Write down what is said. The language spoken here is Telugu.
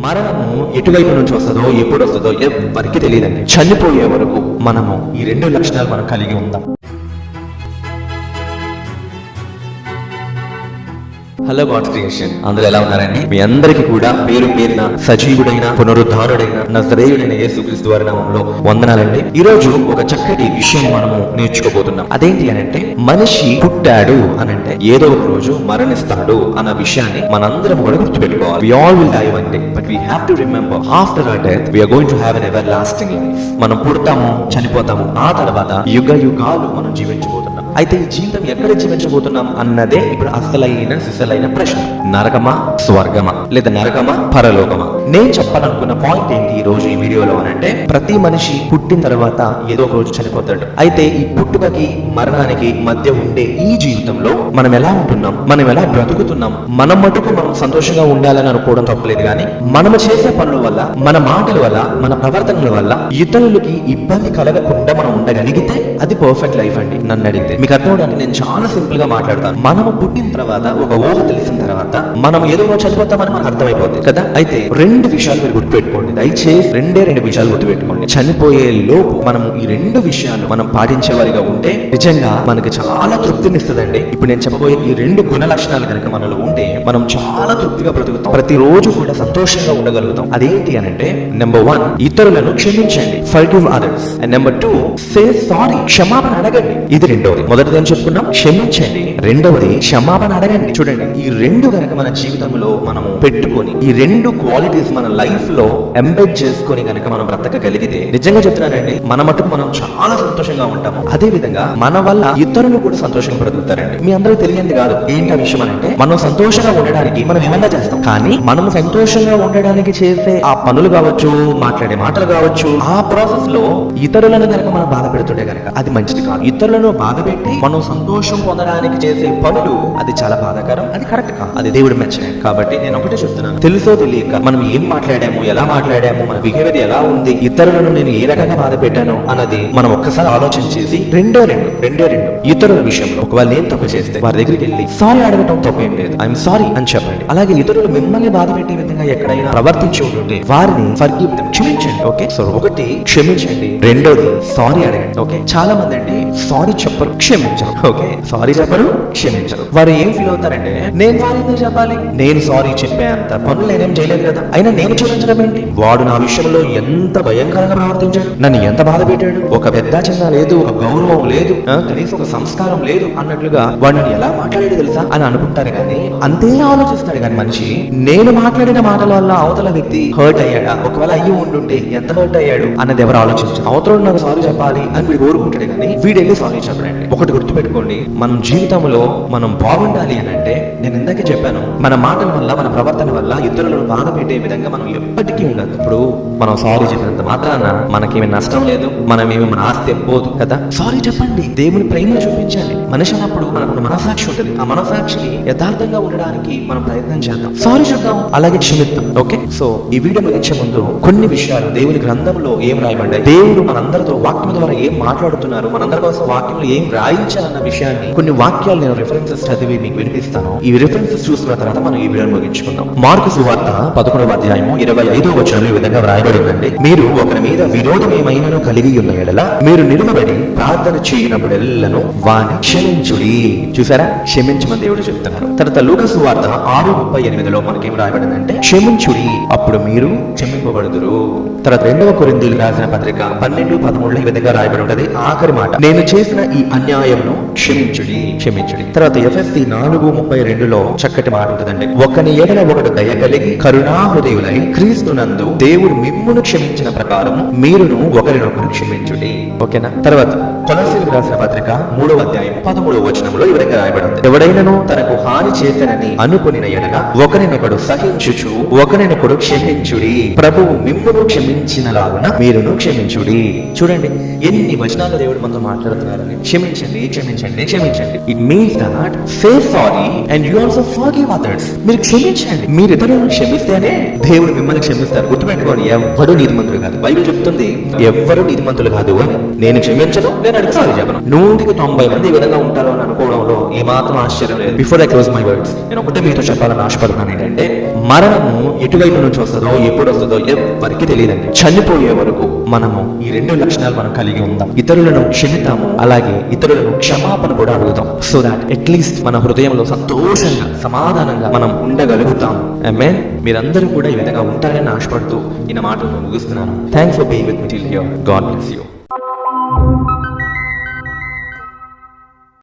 మరణము ఎటువైపు నుంచి వస్తుందో ఎప్పుడు వస్తుందో ఎవరికి తెలియదండి. చనిపోయే వరకు మనము ఈ 2 లక్షణాలు మనం కలిగి ఉందాం. హలో గాడ్స్ క్రియేషన్, అందరూ ఎలా ఉన్నారండి? మీ అందరికీ కూడా పేరు పేరున సజీవుడైన పునరుద్ధారుడైన నజరేయుడైన యేసుక్రీస్తు వారి నామములో వందనాలండి. ఈ రోజు ఒక చక్కటి విషయం మనము నేర్చుకోబోతున్నాం. అదేంటి అనంటే, మనిషి పుట్టాడు అనంటే ఏదో ఒక రోజు మరణిస్తాడు అన్న విషయాన్ని మనందరం కూడా గుర్తుపెట్టుకోవాలి. We all will die one day, but we have to remember after our death we are going to have an everlasting life. మనం పుడతాము, చనిపోతాము, ఆ తర్వాత యుగ యుగాలు మనం జీవించబోతున్నాం. అయితే ఈ జీవితం ఎక్కడ జీవించబోతున్నాం అన్నదే ఇప్పుడు అసలైన సిసలైన ప్రశ్న. నరకమా, స్వర్గమా, లేదా నరకమా, పరలోకమా? నేను చెప్పాలనుకున్న పాయింట్ ఏంటి ఈ రోజు ఈ వీడియోలో అనంటే, ప్రతి మనిషి పుట్టిన తర్వాత ఏదో ఒక రోజు చనిపోతాడు. అయితే ఈ పుట్టుకకి మరణానికి మధ్య ఉండే ఈ జీవితంలో మనం ఎలా ఉంటున్నాం, మనం ఎలా బ్రతుకుతున్నాం? మన మటుకు మనం సంతోషంగా ఉండాలని అనుకోవడం తప్పలేదు, కానీ మనము చేసే పనుల వల్ల, మన మాటల వల్ల, మన ప్రవర్తనల వల్ల ఇతరులకి ఇబ్బంది కలగకుండా మనం ఉండగలిగితే అది పర్ఫెక్ట్ లైఫ్ అండి. నన్ను అడిగితే మీకు అర్థం అవడానికి నేను చాలా సింపుల్ గా మాట్లాడతాను. మనము పుట్టిన తర్వాత, ఒక ఊహ తెలిసిన తర్వాత మనం ఏదో చనిపోతామని మనకు అర్థమైపోతుంది కదా. అయితే 2 విషయాలు మీరు గుర్తుపెట్టుకోండి, దయచేసి 2 విషయాలు గుర్తుపెట్టుకోండి. చనిపోయే లోపు మనం ఈ 2 విషయాలు మనం పాటించే వారిగా ఉంటే నిజంగా మనకి చాలా తృప్తినిస్తుందండి. ఇప్పుడు నేను చెప్పబోయే ఈ 2 గుణ లక్షణాలు కనుక మనలో ఉంటే మనం చాలా తృప్తిగా బ్రతుకుతాం, ప్రతిరోజు కూడా సంతోషంగా ఉండగలుగుతాం. అదేంటి అనంటే, నెంబర్ 1, ఇతరులను క్షమించండి, forgive others. And number 2, say sorry, క్షమాపణ అడగండి. ఇది 2వది. మొదటిది ఏం చెప్పుకున్నాం? క్షమించండి. 2వది క్షమాపణ అడగండి. చూడండి, ఈ 2 కనుక మన జీవితంలో మనము పెట్టుకొని, ఈ 2 క్వాలిటీస్ మన లైఫ్ లో ఎంబెడ్ చేసుకొని కనుక మనం బ్రతకగలిగితే, నిజంగా చెప్తున్నానండి, మన మటుకు మనం చాలా సంతోషంగా ఉంటాము. అదే విధంగా మన వల్ల ఇతరులు కూడా సంతోషంగా బ్రతుకుతారండి. మీ అందరూ తెలియంది కాదు ఏంటి ఆ విషయం అంటే, మనం సంతోషంగా ఉండడానికి మనం ఏమన్నా చేస్తాం, కానీ మనం సంతోషంగా ఉండడానికి చేసే ఆ పనులు కావచ్చు, మాట్లాడే మాటలు కావచ్చు, ఆ ప్రాసెస్ లో ఇతరులను కనుక మనం బాధ పెడుతుంటే కనుక అది మంచిది కాదు. ఇతరులను బాధ పెట్టి మనం సంతోషం పొందడానికి చేసే పనులు అది చాలా బాధాకరం, అది కరెక్ట్ కాదు, అది దేవుడు మెచ్చలేదు. కాబట్టి నేను ఒకటే చెప్తున్నాను, తెలుసో తెలియక మనం ఏం మాట్లాడాము, ఎలా మాట్లాడాము, మన బిహేవియర్ ఎలా ఉంది, ఇతరులను నేను ఏ రకంగా బాధ పెట్టాను అన్నది మనం ఒక్కసారి ఆలోచన చేసి రెండో ఇతరుల విషయంలో ఒకవేళ నేను తప్పు చేస్తే వారి దగ్గరికి వెళ్ళి సారీ అడగటం తప్పేం లేదు, ఐఎమ్ సారీ అని చెప్పండి. అలాగే ఇతరులు మిమ్మల్ని బాధ పెట్టే విధంగా ఎక్కడైనా ప్రవర్తించి ఉంటుంటే వారిని ఫర్గివ్ దెం, క్షమించండి. ఓకే, సో 1 క్షమించండి, 2వది సారీ అడగండి. ఓకే, చాలా మంది అండి సారీ చెప్పరు, క్షమించరు. ఓకే, సారీ చెప్పరు, క్షమించరు. వారు ఏం ఫీల్ అవుతారంటే, నేను సారీ ఎందుకు చెప్పాలి, నేను సారీ చెప్పే అంత పనులు నేనేం చేయలేదు కదా, అయినా నేను క్షమించడం ఏంటి, వాడు నా విషయంలో ఎంత భయంకరంగా ప్రవర్తించాడు, నన్ను ఎంత బాధ పెట్టాడు, ఒక పెద్ద చిన్న లేదు, ఒక గౌరవం లేదు, కనీసం ఒక సంస్కారం లేదు అన్నట్లుగా వాడిని ఎలా మాట్లాడాడు తెలుసా అని అనుకుంటారు. కానీ అంతే ఆలోచిస్తాడు కానీ మనిషి, నేను మాట్లాడిన మాటల వల్ల అవతల వ్యక్తి హర్ట్ అయ్యాడా, ఒకవేళ అయ్యి ఉండుంటే ఎంత హర్ట్ అయ్యాడు అన్నది ఎవరు ఆలోచించారు. అవతల నాకు సారీ చెప్పాలి అని వీడు కోరుకుంటాడు, కానీ వీడెళ్ళి సారీ చెప్పడండి. ఒకటి గుర్తుపెట్టుకోండి, మన జీవితంలో మనం బాగుండాలి అని అంటే, నేను ఇందాకే చెప్పాను, మన మాటల వల్ల, మన ప్రవర్తన వల్ల ఇతరులను బాధ పెట్టే విధంగా మనం ఎప్పటికీ ఉండదు. ఇప్పుడు మనం సారీ చెప్పినంత మాత్రాన మనకేమీ నష్టం లేదు, మనమేమి మన ఆస్తి పోదు కదా. సారీ చెప్పండి, దేవుని ప్రేమ చూపించాలి. మనిషి అన్నప్పుడు మనకు మనసాక్షి ఉంటుంది, ఆ మనసాక్షికి యథార్థంగా ఉండడానికి మనం ప్రయత్నం చేద్దాం, సారీ చెప్దాం, అలాగే క్షమిద్దాం. ఓకే, సో ఈ వీడియో ముగించే ముందు కొన్ని విషయాలు దేవుని గ్రంథంలో ఏం రాయబడ్డాయి, దేవుడు మనందరితో వాక్యం ద్వారా ఏం మాట్లాడుతున్నారు, మనందరి కోసం వాక్యంలో ఏం రాయించాలన్న విషయాన్ని, కొన్ని వాక్యాలు నేను రిఫరెన్సెస్ చదివి మీకు వినిపిస్తాను. ఈ రిఫరెన్సెస్ చూసిన తర్వాత మనం ఈ వీడియోని ముగించుకుందాం. మార్కు సువార్త 11వ అధ్యాయము 25వ వచనం ఈ విధంగా రాయబడిందండి, మీరు ఒకరి మీద విరోధం ఏమైనాను కలిగి ఉన్న యెడల మీరు నిలువబడి ప్రార్థన చేయనప్పుడెల్లను వాని క్షమించుడి. చూసారా, క్షమించమని దేవుడు చెప్తున్నారు. తర్వాత లూకా సువార్త 6:38లో మనకేం రాయబడిందంటే, క్షమించుడి అప్పుడు మీరు క్షమింపబడుదురు. తర్వాత 2వ కొరింథీయులకు రాసిన పత్రిక 12:13 ఈ విధంగా రాయబడి ఉంటది, ఆఖరి మాట, నేను చేసిన ఈ అన్యాయంను క్షమించుడి. తర్వాత ఎఫెసీ 4:32లో చక్కటి మాట ఉంటుందండి, ఒకని ఎడల ఒకడు దయ కలిగి కరుణాహృదయులై క్రీస్తునందు దేవుడు మిమ్మును క్షమించిన ప్రకారం మీరును ఒకరినొకరు క్షమించుడి. ఓకేనా. తర్వాత కొలస్సీయులకు రాసిన పత్రిక 3వ అధ్యాయం 13వ వచనంలో ఈ విధంగా రాయబడింది, ఎవడైనను తనకు హాని చేసనని అనుకొనిన ఎడల ఒకరినొకడు సహించుచు ఒకరినొకడు క్షమించుడి, ప్రభువు మిమ్మును క్షమించినలాగున మీరును క్షమించుడి. చూడండి ఎన్ని వచనాలు దేవుడు మనతో మాట్లాడుతున్నారని. క్షమించండి. It means that say sorry and you also forgive others. మీరు క్షమించండి, మీరు ఇతరులను క్షమిస్తేనే దేవుడు మిమ్మల్ని క్షమిస్తారు. గుర్తుపెట్టుకోండి, ఎవ్వరు నీతిమంతులు కాదు. బైబిల్ చెప్తుంది ఎవ్వరు నీతిమంతులు కాదు అని. నేను క్షమించను, అడిగి సారీ చెప్పను. 100కి 90 మంది ఈ విధంగా ఉంటారు అని అనుకోవడంలో ఏమాత్రం ఆశ్చర్యం లేదు. Before I close my words, నేను ఒకటే మీతో చెప్పాలని ఆశపడుతున్నాను ఏంటంటే, మరణము ఎటువైపు నుంచి వస్తుందో ఎప్పుడు వస్తుందో ఎవరికి తెలియదండి. చనిపోయే వరకు మనము ఈ 2 లక్షణాలు మనం కలిగి ఉందాం. ఇతరులను క్షమిద్దాము, అలాగే ఇతరులను క్షమాపణ కూడా అడుగుతాం. సో దాట్ అట్లీస్ట్ మన హృదయంలో సంతోషంగా సమాధానంగా మనం ఉండగలుగుతాం. ఆమేన్. మీరందరూ కూడా ఈ విధంగా ఉంటారని ఆశపడుతూ ఈ మాటలను ముగిస్తున్నాను. Thanks for being with me till here. God bless you.